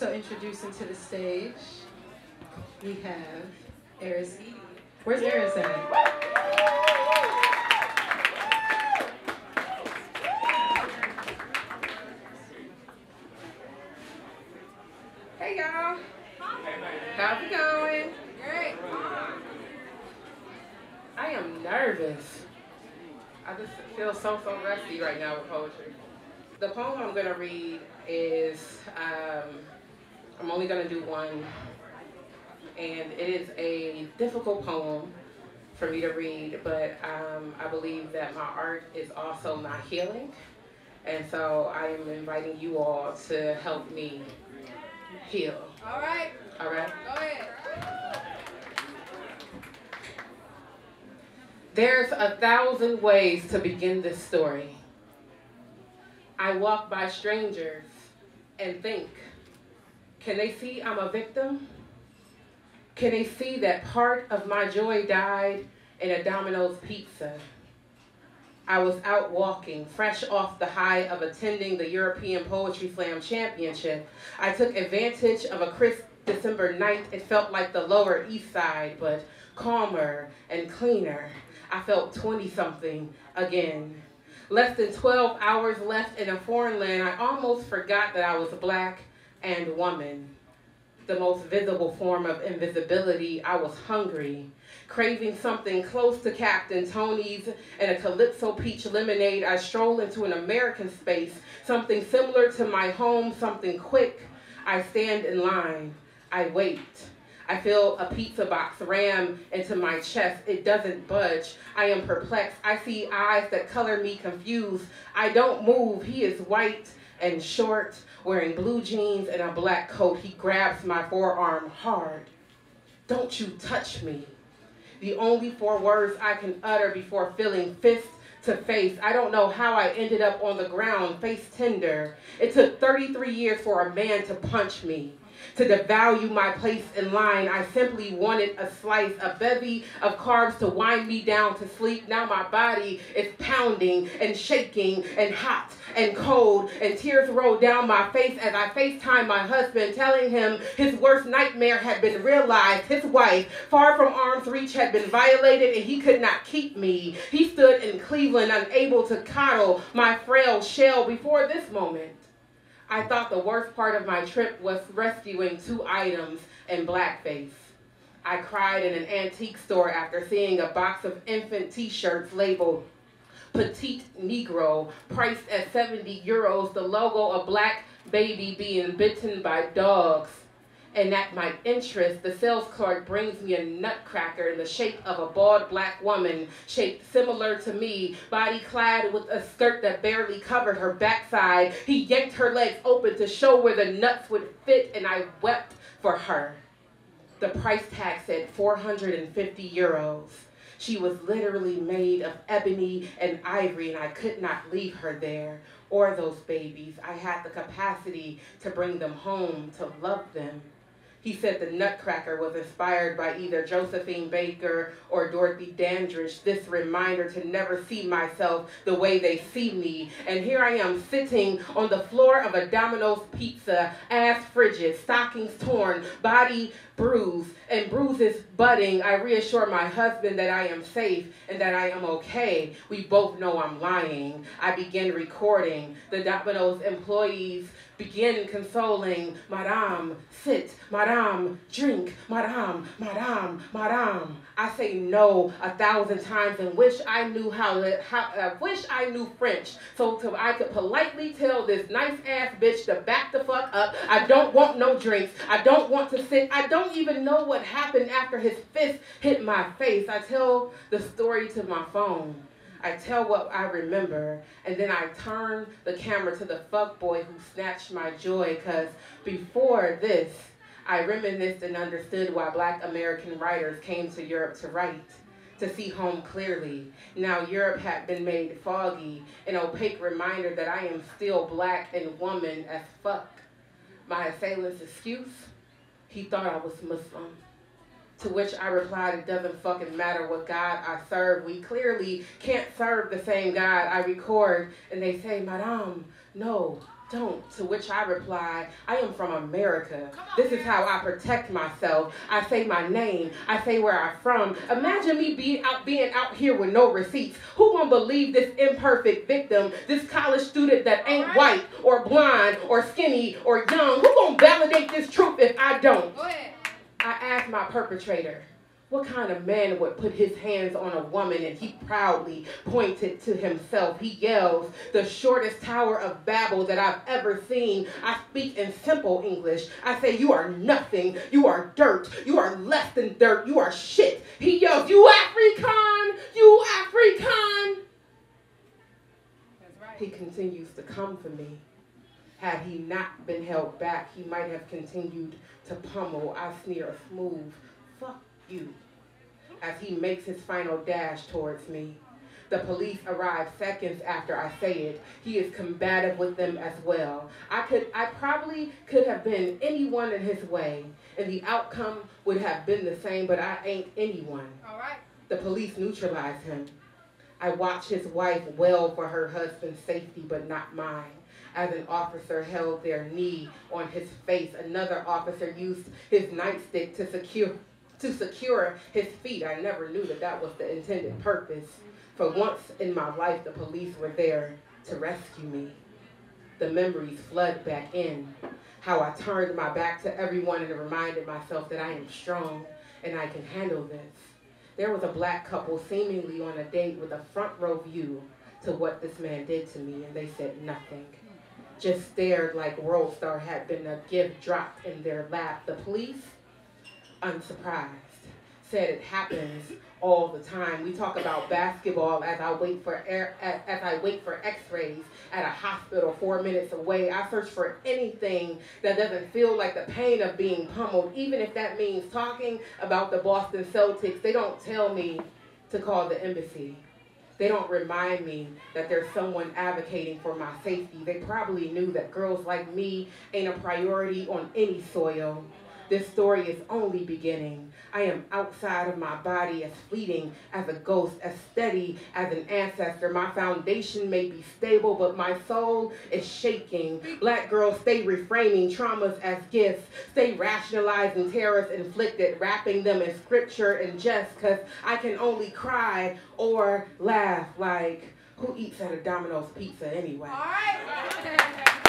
So introducing to the stage, we have Eris Eady. Where's Eris at? Hey y'all, how's it going? Great. I am nervous. I just feel so rusty right now with poetry. The poem I'm gonna read is, I'm only gonna do one, and it is a difficult poem for me to read, but I believe that my art is also my healing, and so I am inviting you all to help me heal. All right. All right? Go ahead. There's 1,000 ways to begin this story. I walk by strangers and think, can they see I'm a victim? Can they see that part of my joy died in a Domino's pizza? I was out walking, fresh off the high of attending the European Poetry Slam Championship. I took advantage of a crisp December night. It felt like the Lower East Side, but calmer and cleaner. I felt 20-something again. Less than 12 hours left in a foreign land, I almost forgot that I was black and woman. The most visible form of invisibility, I was hungry, craving something close to Captain Tony's and a Calypso peach lemonade. I stroll into an American space, something similar to my home, something quick. I stand in line, I wait. I feel a pizza box ram into my chest. It doesn't budge. I am perplexed. I see eyes that color me confused. I don't move. He is white and short, wearing blue jeans and a black coat. He grabs my forearm hard. Don't you touch me. The only 4 words I can utter before feeling fist to face. I don't know how I ended up on the ground, face tender. It took 33 years for a man to punch me, to devalue my place in line. I simply wanted a slice, a bevy of carbs to wind me down to sleep. Now my body is pounding and shaking and hot and cold, and tears roll down my face as I FaceTime my husband, telling him his worst nightmare had been realized. His wife, far from arm's reach, had been violated, and he could not keep me. He stood in Cleveland, unable to coddle my frail shell. Before this moment, I thought the worst part of my trip was rescuing 2 items in blackface. I cried in an antique store after seeing a box of infant t-shirts labeled Petite Negro, priced at 70 euros, the logo a black baby being bitten by dogs. And at my interest, the sales clerk brings me a nutcracker in the shape of a bald black woman, shaped similar to me, body clad with a skirt that barely covered her backside. He yanked her legs open to show where the nuts would fit, and I wept for her. The price tag said 450 euros. She was literally made of ebony and ivory, and I could not leave her there, or those babies. I had the capacity to bring them home, to love them. He said the nutcracker was inspired by either Josephine Baker or Dorothy Dandridge, this reminder to never see myself the way they see me. And here I am sitting on the floor of a Domino's pizza, ass frigid, stockings torn, body bruised, and bruises budding. I reassure my husband that I am safe and that I am okay. We both know I'm lying. I begin recording. The Domino's employees begin consoling. Madame, sit. Madame, drink. Madame, madame, madame. I say no 1,000 times and wish I knew wish I knew French so I could politely tell this nice ass bitch to back the fuck up. I don't want no drinks. I don't want to sit. I don't even know what happened after his fist hit my face. I tell the story to my phone. I tell what I remember, and then I turn the camera to the fuckboy who snatched my joy, because before this, I reminisced and understood why Black American writers came to Europe to write, to see home clearly. Now Europe had been made foggy, an opaque reminder that I am still black and woman as fuck. My assailant's excuse? He thought I was Muslim. To which I replied, it doesn't fucking matter what God I serve. We clearly can't serve the same God. I record, and they say, Madame, no, don't. To which I reply, I am from America. This is how I protect myself. I say my name. I say where I'm from. Imagine me being out here with no receipts. Who gonna believe this imperfect victim, this college student that ain't white or blind or skinny or young? Who gonna validate this truth if I don't? Go ahead. I asked my perpetrator, what kind of man would put his hands on a woman, and he proudly pointed to himself. He yells, the shortest Tower of Babel that I've ever seen. I speak in simple English. I say, you are nothing. You are dirt. You are less than dirt. You are shit. He yells, you African. You African. That's right. He continues to come for me. Had he not been held back, he might have continued to pummel. I sneer a smooth, fuck you, as he makes his final dash towards me. The police arrive seconds after I say it. He is combative with them as well. I probably could have been anyone in his way, and the outcome would have been the same, but I ain't anyone. All right. The police neutralize him. I watch his wife wail for her husband's safety, but not mine. As an officer held their knee on his face, another officer used his nightstick to secure his feet. I never knew that was the intended purpose. For once in my life, the police were there to rescue me. The memories flood back in. How I turned my back to everyone and reminded myself that I am strong and I can handle this. There was a black couple seemingly on a date with a front row view to what this man did to me, and they said nothing. Just stared like World Star had been a gift dropped in their lap. The police, unsurprised, said it happens all the time. We talk about basketball as I wait for X-rays at a hospital 4 minutes away. I search for anything that doesn't feel like the pain of being pummeled, even if that means talking about the Boston Celtics. They don't tell me to call the embassy. They don't remind me that there's someone advocating for my safety. They probably knew that girls like me ain't a priority on any soil. This story is only beginning. I am outside of my body, as fleeting as a ghost, as steady as an ancestor. My foundation may be stable, but my soul is shaking. Black girls stay reframing traumas as gifts, stay rationalizing terrors inflicted, wrapping them in scripture and jest, because I can only cry or laugh like, who eats at a Domino's pizza anyway? All right.